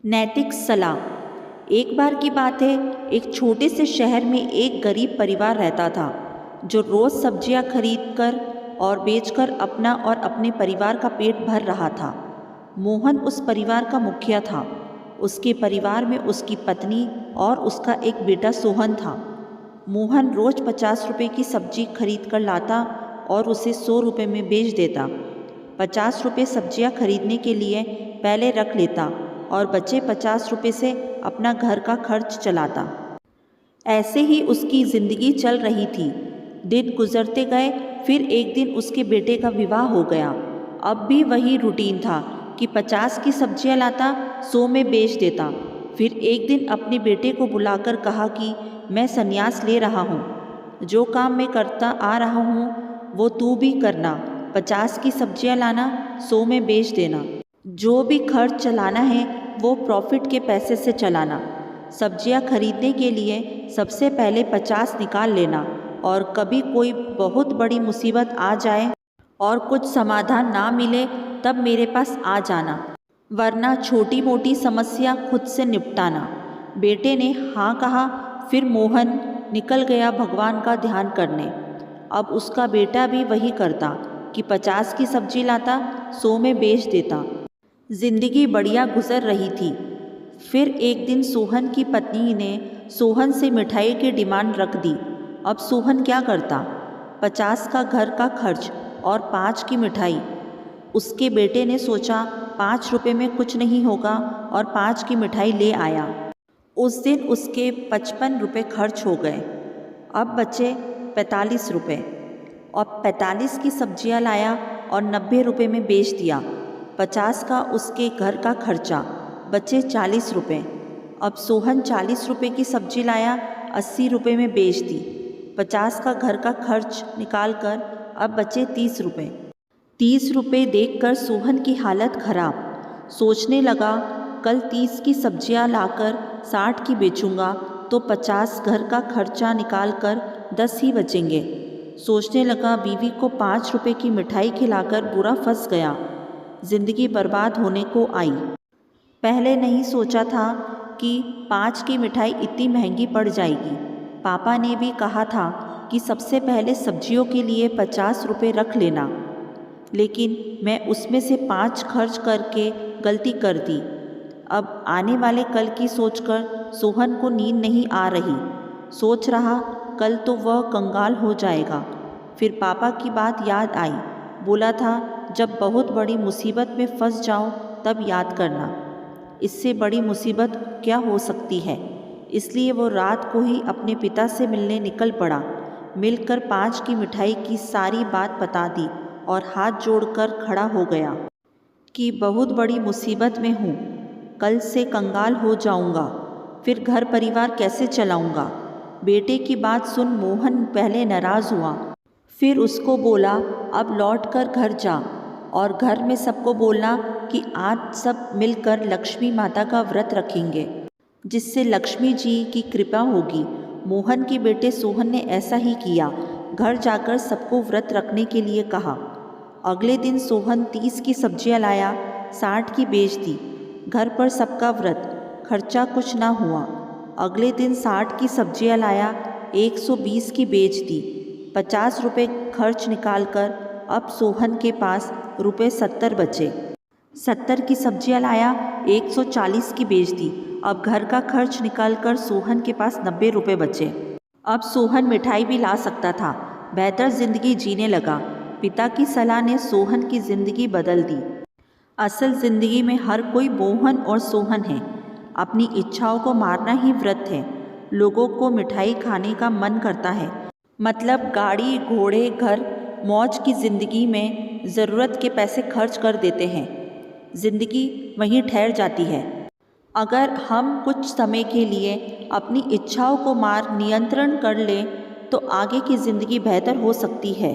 नैतिक सलाह। एक बार की बात है, एक छोटे से शहर में एक गरीब परिवार रहता था जो रोज़ सब्जियां खरीदकर और बेचकर अपना और अपने परिवार का पेट भर रहा था। मोहन उस परिवार का मुखिया था। उसके परिवार में उसकी पत्नी और उसका एक बेटा सोहन था। मोहन रोज़ 50 रुपये की सब्जी खरीद कर लाता और उसे 100 रुपये में बेच देता। 50 रुपये सब्जियां खरीदने के लिए पहले रख लेता और बचे 50 रुपये से अपना घर का खर्च चलाता। ऐसे ही उसकी ज़िंदगी चल रही थी। दिन गुजरते गए, फिर एक दिन उसके बेटे का विवाह हो गया। अब भी वही रूटीन था कि 50 की सब्जियां लाता, 100 में बेच देता। फिर एक दिन अपने बेटे को बुलाकर कहा कि मैं संन्यास ले रहा हूँ। जो काम मैं करता आ रहा हूँ वो तू भी करना। 50 की सब्जियां लाना, 100 में बेच देना। जो भी खर्च चलाना है वो प्रॉफिट के पैसे से चलाना। सब्जियां खरीदने के लिए सबसे पहले 50 निकाल लेना और कभी कोई बहुत बड़ी मुसीबत आ जाए और कुछ समाधान ना मिले तब मेरे पास आ जाना, वरना छोटी मोटी समस्या खुद से निपटाना। बेटे ने हाँ कहा। फिर मोहन निकल गया भगवान का ध्यान करने। अब उसका बेटा भी वही करता कि 50 की सब्जी लाता, 100 में बेच देता। जिंदगी बढ़िया गुजर रही थी। फिर एक दिन सोहन की पत्नी ने सोहन से मिठाई की डिमांड रख दी। अब सोहन क्या करता? 50 का घर का खर्च और 5 की मिठाई। उसके बेटे ने सोचा 5 रुपये में कुछ नहीं होगा और 5 की मिठाई ले आया। उस दिन उसके 55 रुपये खर्च हो गए। अब बचे 45 रुपये और 45 की सब्जियां लाया और 90 रुपये में बेच दिया। 50 का उसके घर का खर्चा, बचे 40 रुपये। अब सोहन 40 रुपये की सब्जी लाया, 80 रुपये में बेच दी। 50 का घर का खर्च निकाल कर अब बचे 30 रुपये। 30 रुपये देखकर सोहन की हालत खराब। सोचने लगा कल 30 की सब्जियां लाकर 60 की बेचूंगा तो 50 घर का खर्चा निकाल कर 10 ही बचेंगे। सोचने लगा बीवी को 5 रुपये की मिठाई खिलाकर बुरा फंस गया। जिंदगी बर्बाद होने को आई। पहले नहीं सोचा था कि 5 की मिठाई इतनी महंगी पड़ जाएगी। पापा ने भी कहा था कि सबसे पहले सब्जियों के लिए 50 रुपये रख लेना, लेकिन मैं उसमें से 5 खर्च करके गलती कर दी। अब आने वाले कल की सोचकर सोहन को नींद नहीं आ रही। सोच रहा कल तो वह कंगाल हो जाएगा। फिर पापा की बात याद आई। बोला था जब बहुत बड़ी मुसीबत में फंस जाओ तब याद करना। इससे बड़ी मुसीबत क्या हो सकती है। इसलिए वो रात को ही अपने पिता से मिलने निकल पड़ा। मिलकर 5 की मिठाई की सारी बात बता दी और हाथ जोड़कर खड़ा हो गया कि बहुत बड़ी मुसीबत में हूँ। कल से कंगाल हो जाऊँगा, फिर घर परिवार कैसे चलाऊँगा। बेटे की बात सुन मोहन पहले नाराज़ हुआ, फिर उसको बोला अब लौट कर घर जा और घर में सबको बोलना कि आज सब मिलकर लक्ष्मी माता का व्रत रखेंगे, जिससे लक्ष्मी जी की कृपा होगी। मोहन के बेटे सोहन ने ऐसा ही किया। घर जाकर सबको व्रत रखने के लिए कहा। अगले दिन सोहन 30 की सब्जियां लाया, 60 की बेच दी। घर पर सबका व्रत, खर्चा कुछ ना हुआ। अगले दिन 60 की सब्जियां लाया, 120 की बेच दी। 50 रुपये खर्च निकालकर अब सोहन के पास रुपये 70 बचे। 70 की सब्जियां लाया, 140 की बेच दी। अब घर का खर्च निकालकर सोहन के पास 90 रुपये बचे। अब सोहन मिठाई भी ला सकता था। बेहतर जिंदगी जीने लगा। पिता की सलाह ने सोहन की जिंदगी बदल दी। असल जिंदगी में हर कोई मोहन और सोहन है। अपनी इच्छाओं को मारना ही व्रत है। लोगों को मिठाई खाने का मन करता है, मतलब गाड़ी घोड़े घर मौज की ज़िंदगी में ज़रूरत के पैसे खर्च कर देते हैं। ज़िंदगी वहीं ठहर जाती है। अगर हम कुछ समय के लिए अपनी इच्छाओं को नियंत्रण कर लें तो आगे की ज़िंदगी बेहतर हो सकती है।